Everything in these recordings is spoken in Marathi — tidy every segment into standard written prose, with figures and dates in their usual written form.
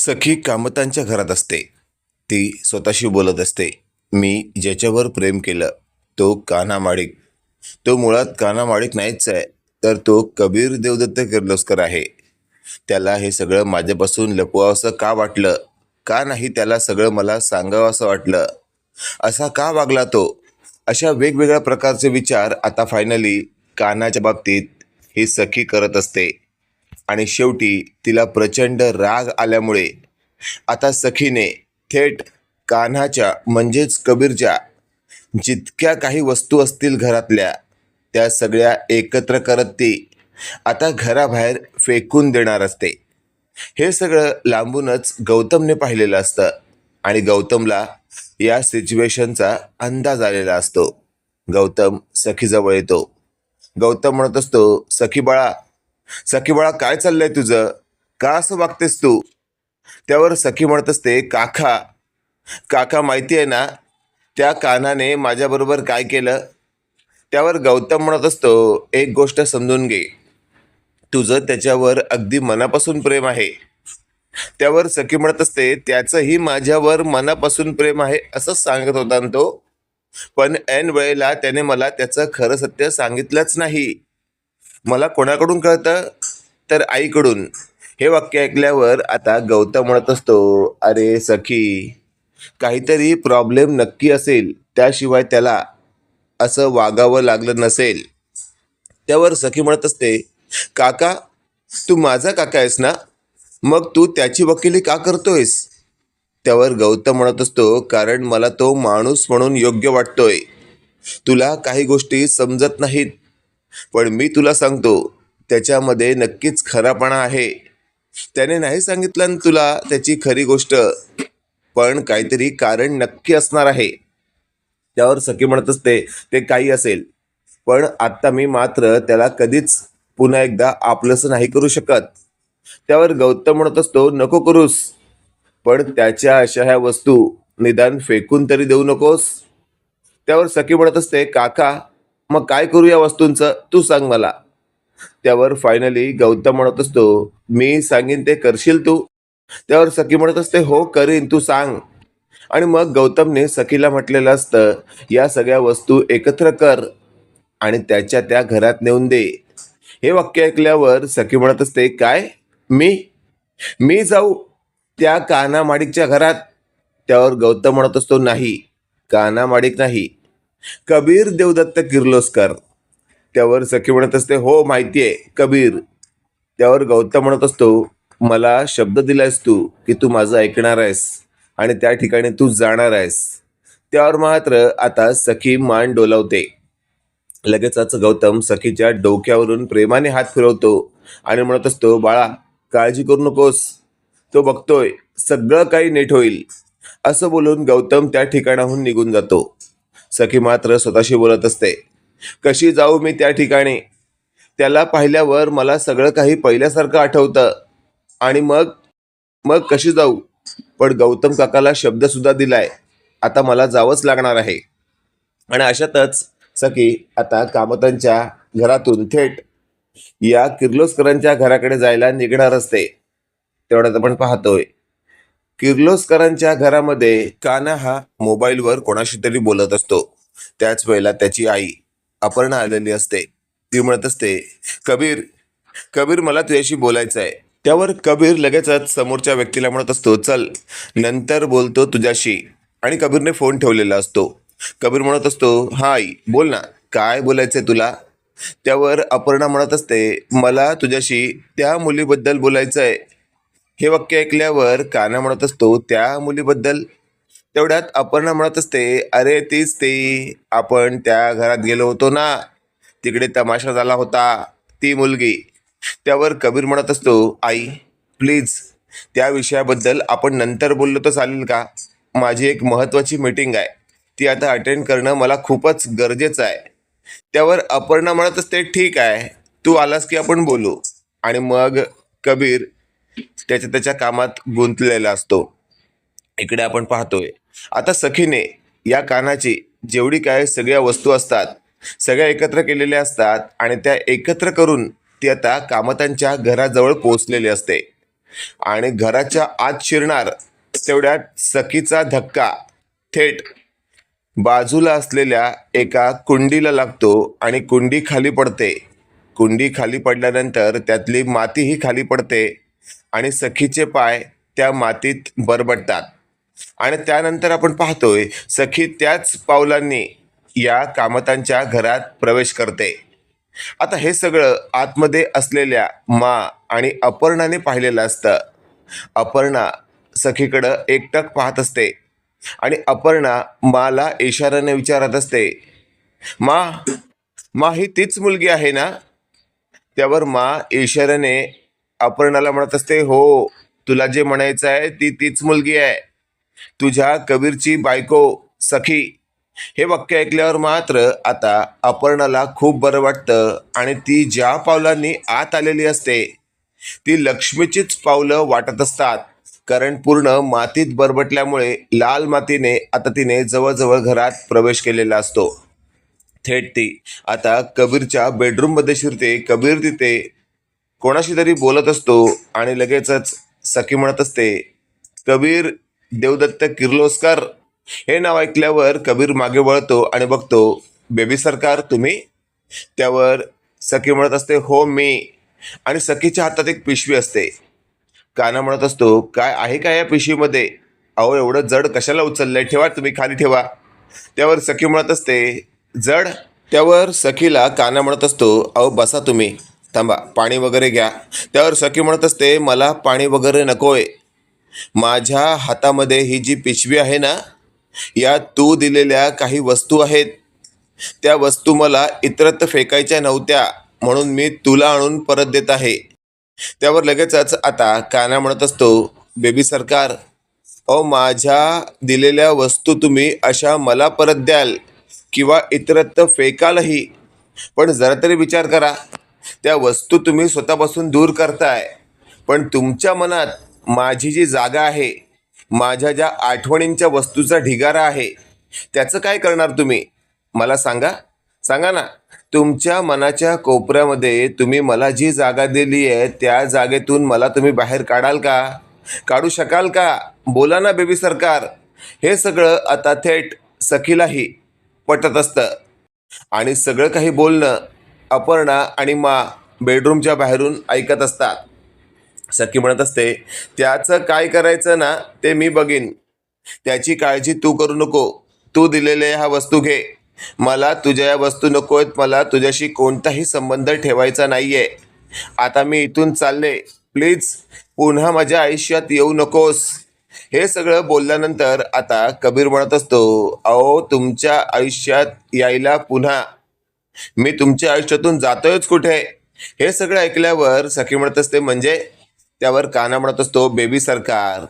सखी कामतांच्या घरात असते. ती स्वतःशी बोलत असते. मी ज्याच्यावर प्रेम केलं तो कान्हा माडिक. तो मुळात कान्हा माडिक नाहीच आहे, तर तो कबीर देवदत्त किर्लोस्कर आहे. त्याला हे सगळं माझ्यापासून लपवावंसं का वाटलं? का नाही त्याला सगळं मला सांगावं असं वाटलं? असा का वागला तो? अशा वेगवेगळ्या प्रकारचे विचार आता फायनली कान्हाच्या बाबतीत ही सखी करत असते. आणि शेवटी तिला प्रचंड राग आल्यामुळे आता सखीने थेट कान्हाच्या म्हणजेच कबीरच्या जितक्या काही वस्तू असतील घरातल्या त्या सगळ्या एकत्र करत ती आता घराबाहेर फेकून देणार असते. हे सगळं लांबूनच गौतमने पाहिलेलं असतं आणि गौतमला या सिच्युएशनचा अंदाज आलेला असतो. गौतम सखीजवळ येतो. गौतम म्हणत असतो, सखी बाळा काय चाललंय तुझं? का असं वागतेस तू? त्यावर सखी म्हणत असते, काका काका माहिती आहे ना त्या कान्हाने माझ्याबरोबर काय केलं? त्यावर गौतम म्हणत असतो, एक गोष्ट समजून घे, तुझं त्याच्यावर अगदी मनापासून प्रेम आहे. त्यावर सखी म्हणत असते, त्याचंही माझ्यावर मनापासून प्रेम आहे असं सांगत होता ना तो, पण ऐन वेळेला त्याने मला त्याचं खरं सत्य सांगितलंच नाही. मला कोणाकडून कळतं? तर आईकडून. हे वाक्य ऐकल्यावर आता गौतम म्हणत असतो, अरे सखी, काहीतरी प्रॉब्लेम नक्की असेल, त्याशिवाय त्याला असं वागावं लागलं नसेल. त्यावर सखी म्हणत असते, काका तू माझा काका आहेस ना, मग तू त्याची वकिली का करतोयस? त्यावर गौतम म्हणत असतो, कारण मला तो माणूस म्हणून योग्य वाटतोय. तुला काही गोष्टी समजत नाहीत, पण मी तुला सांगतो त्याच्यामध्ये नक्कीच खरापणा आहे. त्याने नाही सांगितलं ना तुला त्याची खरी गोष्ट, पण काहीतरी कारण नक्की असणार आहे. त्यावर सखी म्हणत असते, ते काही असेल, पण आत्ता मी मात्र त्याला कधीच पुन्हा एकदा आपलंसं नाही करू शकत. त्यावर गौतम म्हणत असतो, नको करूस, पण त्याच्या अशा ह्या वस्तू निदान फेकून तरी देऊ नकोस. त्यावर सखी म्हणत असते, काका मग काय करू या वस्तूंचं तू सांग मला. त्यावर फायनली गौतम म्हणत असतो, मी सांगीन ते करशील तू? त्यावर सखी म्हणत असते, हो करीन, तू सांग. आणि मग गौतमने सखीला म्हटलेलं असतं, या सगळ्या वस्तू एकत्र कर आणि त्याच्या त्या घरात नेऊन दे. हे वाक्य ऐकल्यावर सखी म्हणत असते, काय? मी मी जाऊ त्या कान्हा माडिकच्या घरात? त्यावर गौतम म्हणत असतो, नाही, कान्हा माडिक नाही, कबीर देवदत्त किर्लोस्कर. त्यावर सखी म्हणत असते, हो माहितीये, कबीर. त्यावर गौतम म्हणत असतो, मला शब्द दिलायस तू की तू माझं ऐकणार आहेस आणि त्या ठिकाणी तू जाणार आहेस. त्यावर मात्र आता सखी मान डोलावते. लगेचच गौतम सखीच्या डोक्यावरून प्रेमाने हात फिरवतो आणि म्हणत असतो, बाळा काळजी करू नकोस, तो बघतोय, सगळं काही नीट होईल. असं बोलून गौतम त्या ठिकाणाहून निघून जातो. सखी मात्र स्वतःशी बोलत असते, कशी जाऊ मी त्या ठिकाणी? त्याला पाहिल्यावर मला सगळं काही पहिल्यासारखं आठवतं आणि मग मग कशी जाऊ? पण गौतम काकाला शब्द सुद्धा दिलाय, आता मला जावंच लागणार आहे. आणि अशातच सखी आता कामतांच्या घरातून थेट या किर्लोस्करांच्या घराकडे जायला निघणार असते. तेवढ्यात आपण पाहतोय किर्लोस्करांच्या घरामध्ये कान्हा हा मोबाईलवर कोणाशी तरी बोलत असतो. त्याच वेळेला त्याची आई अपर्णा आलेली असते. ती म्हणत असते, कबीर कबीर मला तुझ्याशी बोलायचं आहे. त्यावर कबीर लगेचच समोरच्या व्यक्तीला म्हणत असतो, चल नंतर बोलतो तुझ्याशी. आणि कबीरने फोन ठेवलेला असतो. कबीर म्हणत असतो, हा आई बोल ना, काय बोलायचंय तुला? त्यावर अपर्णा म्हणत असते, मला तुझ्याशी त्या मुलीबद्दल बोलायचं आहे. हे वाक्य ऐकल्यावर कान्हा म्हणत असतो, त्या मुलीबद्दल? तेवढ्यात अपर्णा म्हणत असते, अरे तीच ती, आपण त्या घरात गेलो होतो ना, तिकडे तमाशा झाला होता, ती मुलगी. त्यावर कबीर म्हणत असतो, आई प्लीज त्या विषयाबद्दल आपण नंतर बोललो तर चालेल का? माझी एक महत्त्वाची मीटिंग आहे, ती आता अटेंड करणं मला खूपच गरजेचं आहे. त्यावर अपर्णा म्हणत असते, ठीक आहे, तू आलास की आपण बोलू. आणि मग कबीर त्याच्या कामात गुंतलेला असतो. इकडे आपण पाहतोय आता सखीने या कान्हाची जेवढी काय सगळ्या वस्तू असतात सगळ्या एकत्र केलेल्या असतात आणि त्या एकत्र करून ती आता कामतांच्या घराजवळ पोहोचलेली असते. आणि घराच्या आत शिरणार तेवढ्यात सखीचा धक्का थेट बाजूला असलेल्या एका कुंडीला लागतो आणि कुंडी खाली पडते. कुंडी खाली पडल्यानंतर त्यातली मातीही खाली पडते आणि सखीचे पाय त्या मातीत बरबडतात. आणि त्यानंतर आपण पाहतोय सखी त्याच पावलांनी या कामतांच्या घरात प्रवेश करते. आता हे सगळं आतमध्ये असलेल्या मा आणि अपर्णाने पाहिलेलं असतं. अपर्णा सखीकडं एकटक पाहत असते आणि अपर्णा माला इशाऱ्याने विचारत असते, मा मा ही तीच मुलगी आहे ना? त्यावर मा इशाऱ्याने अपर्णाला म्हणत असते, हो, तुला जे म्हणायचं आहे ती तीच मुलगी आहे, तुझ्या कबीरची बायको सखी. हे वाक्य ऐकल्यावर मात्र आता अपर्णाला खूप बरं वाटतं आणि ती ज्या पावलांनी आत आलेली असते ती लक्ष्मीचीच पावलं वाटत असतात. कारण पूर्ण मातीत बरबटल्यामुळे लाल मातीने आता तिने जवळजवळ घरात प्रवेश केलेला असतो. थेट ती आता कबीरच्या बेडरूममध्ये शिरते. कबीर तिथे कोणाशी तरी बोलत असतो आणि लगेचच सखी म्हणत असते, कबीर देवदत्त किर्लोस्कर. हे नाव ऐकल्यावर कबीर मागे वळतो आणि बघतो, बेबी सरकार तुम्ही? त्यावर सखी म्हणत असते, हो मी. आणि सखीच्या हातात एक पिशवी असते. काना म्हणत असतो, काय आहे का या पिशवीमध्ये? अहो एवढं जड कशाला उचललंय, ठेवा तुम्ही, खाली ठेवा. त्यावर सखी म्हणत असते, जड? त्यावर सखीला काना म्हणत असतो, अहो बसा तुम्ही, थांबा पाणी वगैरे घ्या. त्यावर सखी म्हणत असते, मला पाणी वगैरे नकोय. माझ्या हातामध्ये ही जी पिशवी आहे ना, यात तू दिलेल्या काही वस्तू आहेत. त्या वस्तू मला इतरत्र फेकायच्या नव्हत्या म्हणून मी तुला आणून परत देत आहे. त्यावर लगेचच आता काना म्हणत असतो, बेबी सरकार, अहो माझ्या दिलेल्या वस्तू तुम्ही अशा मला परत द्याल किंवा इतरत्र फेकालही, पण जरा तरी विचार करा, त्या वस्तू तुम्ही स्वतःपासून दूर करताय, पण तुमच्या मनात माझी जी जागा आहे, माझ्या ज्या आठवणींच्या वस्तूचा ढिगारा आहे, त्याचं काय करणार तुम्ही? मला सांगा, सांगा ना. तुमच्या मनाच्या कोपऱ्यामध्ये तुम्ही मला जी जागा दिली आहे त्या जागेतून मला तुम्ही बाहेर काढाल का? काढू शकाल का? बोला ना बेबी सरकार. हे सगळं आता थेट सखीलाही पटत असतं आणि सगळं काही बोलणं अपर्णा आणि मा बेडरूमच्या बाहेरून ऐकत असतात. सखी म्हणत असते, त्याचं काय करायचं ना ते मी बघीन, त्याची काळजी तू करू नको. तू दिलेल्या ह्या वस्तू घे. मला तुझ्या या वस्तू नको आहेत, मला तुझ्याशी कोणताही संबंध ठेवायचा नाहीये. आता मी इथून चालले, प्लीज पुन्हा माझ्या आयुष्यात येऊ नकोस. हे सगळं बोलल्यानंतर आता कबीर म्हणत असतो, अहो तुमच्या आयुष्यात यायला पुन्हा मी तुमच्या आयुष्यातून जातोयच कुठे? हे सगळं ऐकल्यावर सखी म्हणत असते, म्हणजे? त्यावर काना म्हणत असतो, बेबी सरकार,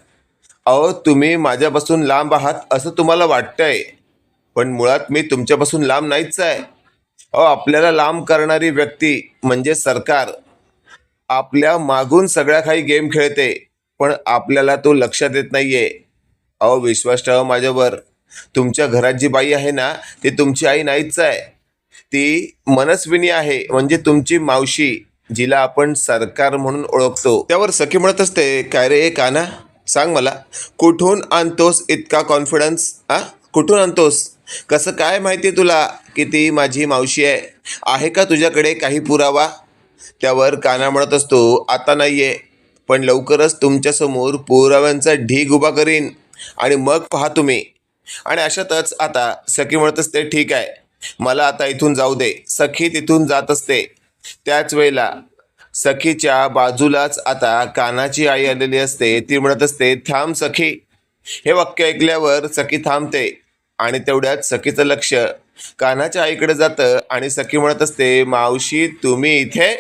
अहो तुम्ही माझ्यापासून लांब आहात असं तुम्हाला वाटतंय, पण मुळात मी तुमच्यापासून लांब नाहीच आहे. अहो आपल्याला लांब करणारी व्यक्ती म्हणजे सरकार आपल्या मागून सगळ्या काही गेम खेळते, पण आपल्याला तो लक्षात येत नाहीये. अहो विश्वास ठेवा माझ्यावर, तुमच्या घरात जी बाई आहे ना ती तुमची आई नाहीच आहे, ती मनस्विनी आहे, म्हणजे तुमची मावशी, जिला आपण सरकार म्हणून ओळखतो. त्यावर सखी म्हणत असते, काय रे काना, सांग मला, कुठून आणतोस इतका कॉन्फिडन्स? कुठून आणतोस? कसं काय माहिती तुला की ती माझी मावशी आहे? आहे का तुझ्याकडे काही पुरावा? त्यावर काना म्हणत असतो, आता नाहीये, पण लवकरच तुमच्यासमोर पुराव्यांचा ढीग उभा करीन आणि मग पहा तुम्ही. आणि अशातच आता सखी म्हणत असते, ठीक आहे, मला आता इथून जाऊ दे. सखी तिथून जात असते. त्याच वेळेला सखीच्या बाजूलाच आता कानाची आई आलेली असते. ती म्हणत असते, थांब सखी. हे वाक्य ऐकल्यावर सखी थांबते आणि तेवढ्यात सखीचं लक्ष कानाच्या आईकडे जातं आणि सखी म्हणत असते, मावशी तुम्ही इथे?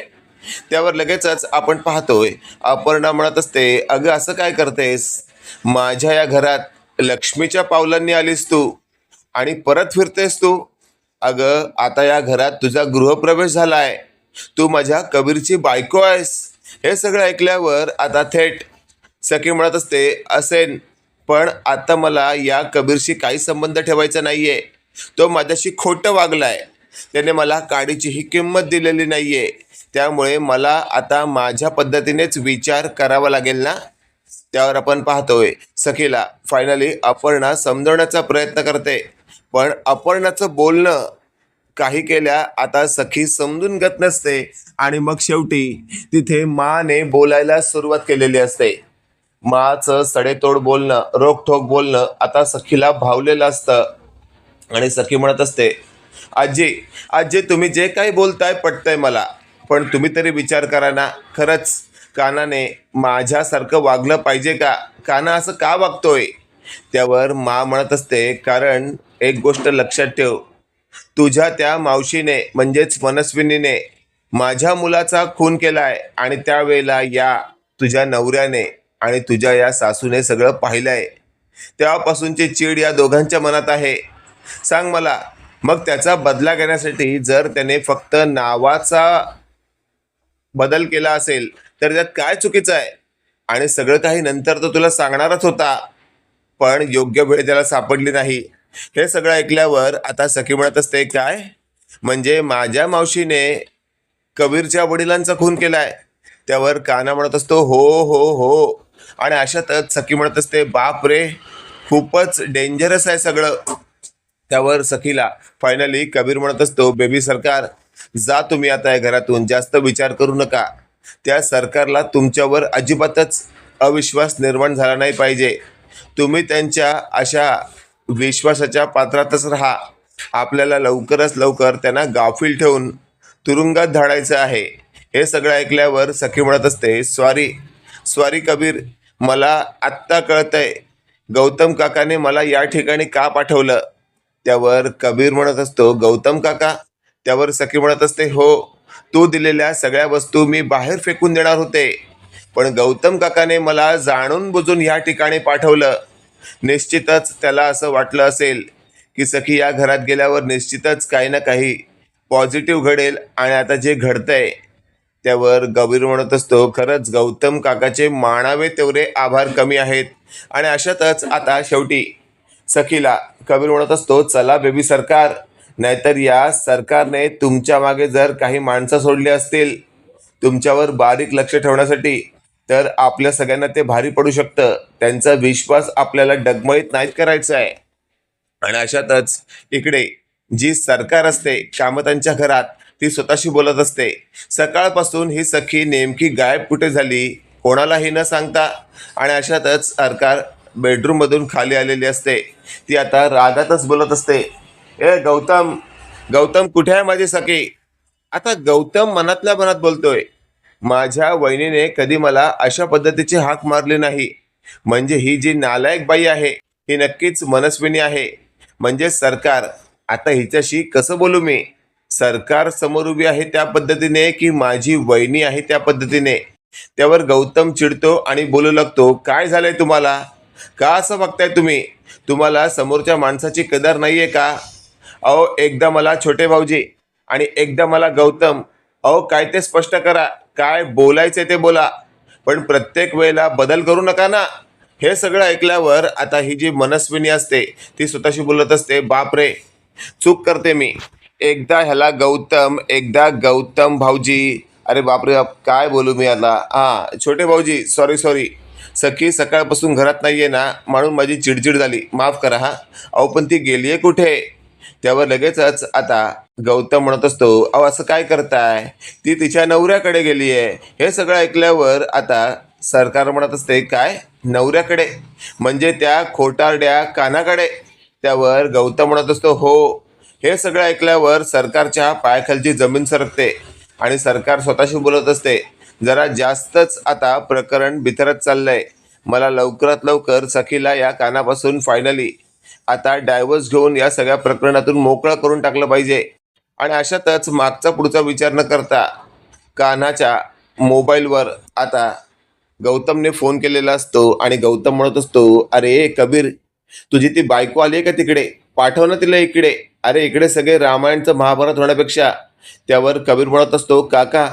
त्यावर लगेचच आपण पाहतोय अपर्णा म्हणत असते, अगं असं काय करतेस? माझ्या या घरात लक्ष्मीच्या पावलांनी आलीस तू आणि परत फिरतेस तू. अगं आता या घरात तुझा गृहप्रवेश झाला आहे, तू माझ्या कबीरची बायको आहेस. हे सगळं ऐकल्यावर आता थेट सखी म्हणत असते, असेन, पण आता मला या कबीरशी काही संबंध ठेवायचा नाहीये. तो माझ्याशी खोटं वागलाय, त्याने मला काडीची ही किंमत दिलेली नाहीये, त्यामुळे मला आता माझ्या पद्धतीनेच विचार करावा लागेल ना. त्यावर आपण पाहतोय सखीला फायनली अपर्णा समजवण्याचा प्रयत्न करते, पण अपर्णाचं बोलणं काही केल्या आता सखी समजून घेत नसते आणि मग शेवटी तिथे माने बोलायला सुरुवात केलेली असते. माचं सडेतोड बोलणं, रोखठोक बोलणं आता सखीला भावलेलं असतं आणि सखी म्हणत असते, आजी आजी तुम्ही जे काही बोलताय पटतंय मला, पण तुम्ही तरी विचार करा ना, खरंच कानाने माझ्यासारखं वागलं पाहिजे का? काना असं का वागतोय? त्यावर मा म्हणत असते, कारण एक गोष्ट लक्षात ठेव, तुझ्या त्या मावशीने म्हणजेच मनस्विनीने माझ्या मुलाचा खून केलाय आणि त्यावेळेला या तुझ्या नवऱ्याने आणि तुझ्या या सासूने सगळं पाहिलंय. तेव्हापासूनची चीड या दोघांच्या मनात आहे. सांग मला, मग त्याचा बदला घेण्यासाठी जर त्याने फक्त नावाचा बदल केला असेल तर त्यात काय चुकीचं आहे? आणि सगळं काही नंतर तो तुला सांगणारच होता, पण योग्य वेळ त्याला सापडली नाही. हे सगळं ऐकल्यावर आता सखी म्हणत असते, काय म्हणजे माझ्या मावशीने कबीरच्या वडिलांचा खून केलाय? त्यावर काना म्हणत असतो, हो हो हो. आणि अशातच सखी म्हणत असते, बाप रे, खूपच डेंजरस आहे सगळं. त्यावर सखीला फायनली कबीर म्हणत असतो, बेबी सरकार, जा तुम्ही आता या घरातून, जास्त विचार करू नका. त्या सरकारला तुमच्यावर अजिबातच अविश्वास निर्माण झाला नाही पाहिजे. तुम्ही त्यांच्या अशा विश्वासाच्या पात्रातच राहा. आपल्याला लवकरच लवकर त्यांना गाफील ठेवून तुरुंगात धाडायचं आहे. हे सगळं ऐकल्यावर सखी म्हणत असते, सॉरी सॉरी कबीर, मला आत्ता कळतंय गौतम काकाने मला या ठिकाणी का पाठवलं. त्यावर कबीर म्हणत असतो, गौतम काका? त्यावर सखी म्हणत असते, हो, तू दिलेल्या सगळ्या वस्तू मी बाहेर फेकून देणार होते, पण गौतम काकाने मला जाणून बुजून या ठिकाणी पाठवलं. निश्चितच त्याला असं वाटलं असेल की सखी या घरात गेल्यावर निश्चितच काही ना काही पॉझिटिव्ह घडेल, आणि आता जे घडतंय. त्यावर कबीर म्हणत असतो, खरंच गौतम काकाचे मानावे तेवढे आभार कमी आहेत. आणि अशातच आता शेवटी सखीला कबीर म्हणत असतो, चला बेबी सरकार, नाहीतर या सरकारने तुमच्या मागे जर काही माणसं सोडली असतील तुमच्यावर बारीक लक्ष ठेवण्यासाठी, तर आपल्या सगळ्यांना ते भारी पडू शकतं. त्यांचा विश्वास आपल्याला डगमळीत नाहीत करायचा आहे. आणि अशातच इकडे जी सरकार असते कामतांच्या घरात, ती स्वतःशी बोलत असते. सकाळपासून ही सखी नेमकी गायब कुठे झाली कोणालाही न सांगता. आणि अशातच सरकार बेडरूममधून खाली आलेली असते. ती आता रागातच बोलत असते, ए गौतम, गौतम कुठे आहे माझी सखी? आता गौतम मनातल्या मनात बोलतोय, माझ्या वहिनीने कधी मला अशा पद्धतीची हाक मारली नाही. म्हणजे ही जी नालायक बाई आहे ही नक्कीच मनस्विनी आहे, म्हणजे सरकार. आता हिच्याशी कसं बोलू मी? सरकार समोर उभी आहे त्या पद्धतीने की माझी वहिनी आहे त्या पद्धतीने? त्यावर गौतम चिडतो आणि बोलू लागतो, काय झालंय तुम्हाला? का असं बघताय तुम्ही? तुम्हाला समोरच्या माणसाची कदर नाहीये का? अहो, एकदा मला छोटे भाऊजी आणि एकदा मला गौतम. अहो, काय ते स्पष्ट करा, काय बोलायचे ते बोला, पण प्रत्येक वेळेला बदल करू नका ना. हे सगळं ऐकल्यावर आता ही जी मनस्विनी असते ती स्वतःशी बोलत असते, बापरे, चूक करते मी. एकदा ह्याला गौतम, एकदा गौतम भाऊजी. अरे बापरे, काय बोलू मी आता? छोटे भाऊजी, सॉरी सॉरी. सखी सकाळपासून घरात नाहीये ना, म्हणून माझी चिडचिड झाली, माफ करा हा. अहो, पण ती गेलीये कुठे? त्यावर लगेचच आता गौतम म्हणत असतो, अहो असं काय करताय? ती तिच्या नवऱ्याकडे गेली आहे. हे सगळं ऐकल्यावर आता सरकार म्हणत असते, काय नवऱ्याकडे? म्हणजे त्या खोटारड्या कानाकडे? त्यावर गौतम म्हणत असतो, हो. हे सगळं ऐकल्यावर सरकारच्या पायाखालची जमीन सरकते आणि सरकार स्वतःशी बोलत असते, जरा जास्तच आता प्रकरण बिथरत चाललंय. मला लवकरात लवकर सखीला या कानापासून फायनली आता डायव्हर्स घेऊन या सगळ्या प्रकरणातून मोकळं करून टाकलं पाहिजे. आणि अशातच मागचा पुढचा विचार न करता कान्हाच्या मोबाईलवर आता गौतमने फोन केलेला असतो आणि गौतम म्हणत असतो, अरे कबीर, तुझी ती बायको आली आहे का तिकडे? पाठव ना तिला इकडे. अरे इकडे सगळे रामायणचं महाभारत होण्यापेक्षा. त्यावर कबीर म्हणत असतो, काका,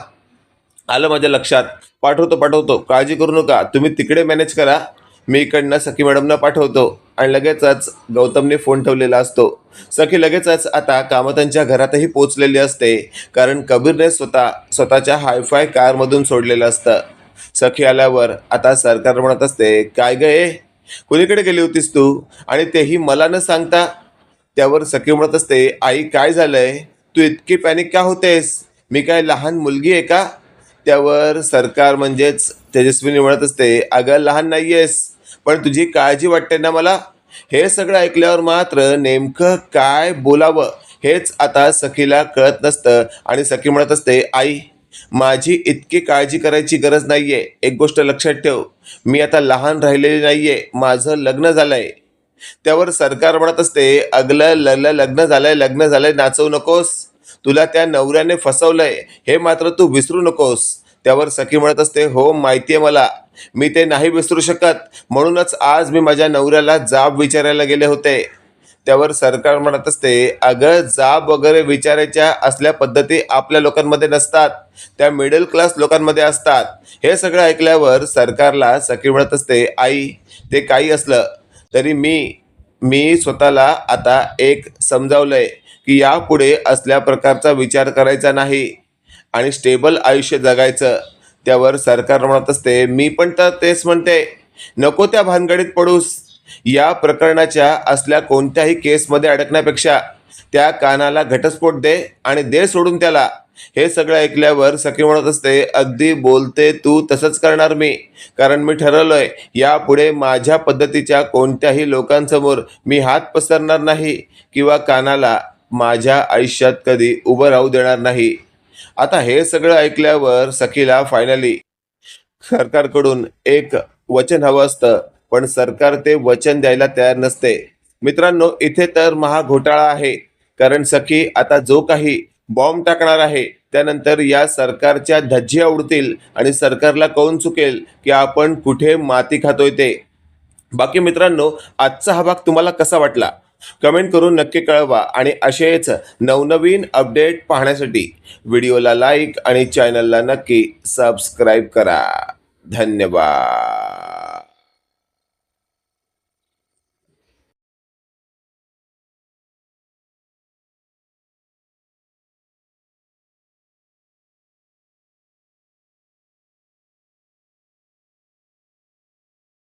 आलं माझ्या लक्षात, पाठवतो पाठवतो, काळजी करू नका, तुम्ही तिकडे मॅनेज करा, मी इकडनं सखी मॅडमना पाठवतो आणि लगेचच गौतमने फोन ठेवलेला असतो. सखी लगेचच आता कामतांच्या घरातही पोचलेली असते, कारण कबीरने स्वतःच्या हायफाय कारमधून सोडलेलं असतं. सखी आल्यावर आता सरकार म्हणत असते, काय गे, कुणीकडे गेली होतीस तू, आणि तेही मला न सांगता. त्यावर सखी म्हणत असते, आई काय झालंय, तू इतकी पॅनिक का होतेस, मी काय लहान मुलगी आहे का. त्यावर सरकार म्हणजेच तेजस्विनी म्हणत असते, अगं लहान नाहीयेस, पण तुझी काळजी वाटते ना मला. हे सगळं ऐकल्यावर मात्र नेमकं काय बोलावं हेच आता सखीला कळत नसतं आणि सखी म्हणत असते, आई माझी इतकी काळजी करायची गरज नाहीये. एक गोष्ट लक्षात ठेव, मी आता लहान राहिलेली नाहीये, माझं लग्न झालंय. त्यावर सरकार म्हणत असते, अगलं लग्न झालंय नाचवू नकोस, तुला त्या नवऱ्याने फसवलंय हे मात्र तू विसरू नकोस. त्यावर सखी म्हणत असते, हो माहितीये मला, मी ते नाही विसरू शकत, म्हणूनच आज मी माझ्या नवऱ्याला जाब विचारायला गेले होते. त्यावर सरकार म्हणत असते, अगं जाब वगैरे विचारायच्या असल्या पद्धती आपल्या लोकांमध्ये नसतात, त्या मिडल क्लास लोकांमध्ये असतात. हे सगळं ऐकल्यावर सरकारला सखी म्हणत असते, आई ते काही असलं तरी मी स्वतःला आता एक समजावलंय की यापुढे असल्या प्रकारचा विचार करायचा नाही आणि स्टेबल आयुष्य जगायचं. त्यावर सरकार म्हणत असते, मी पण तर तेच म्हणते, नको त्या भानगडीत पडूस. या प्रकरणाच्या असल्या कोणत्याही केसमध्ये अडकण्यापेक्षा त्या कानाला घटस्फोट दे आणि दे सोडून त्याला. हे सगळं ऐकल्यावर सखी म्हणत असते, अगदी बोलते तू तसंच करणार मी, कारण मी ठरवलंय यापुढे माझ्या पद्धतीच्या कोणत्याही लोकांसमोर मी हात पसरणार नाही किंवा कानाला माझ्या आयुष्यात कधी उभं राहू देणार नाही. आता हे सगळं ऐकल्यावर सखीला फायनली सरकारकडून एक वचन हवं असतं, पण सरकार ते वचन द्यायला तयार नसते. मित्रांनो, इथे तर महाघोटाळा आहे, कारण सखी आता जो काही बॉम्ब टाकणार आहे त्यानंतर या सरकारच्या धज्जिया उडतील आणि सरकारला कळून चुकेल की आपण कुठे माती खातोय ते. बाकी मित्रांनो, आजचा हा भाग तुम्हाला कसा वाटला कमेंट करून नक्की कळवा आणि असेच नवनवीन अपडेट पाहण्यासाठी व्हिडिओला लाईक आणि चॅनलला नक्की सबस्क्राईब करा. धन्यवाद.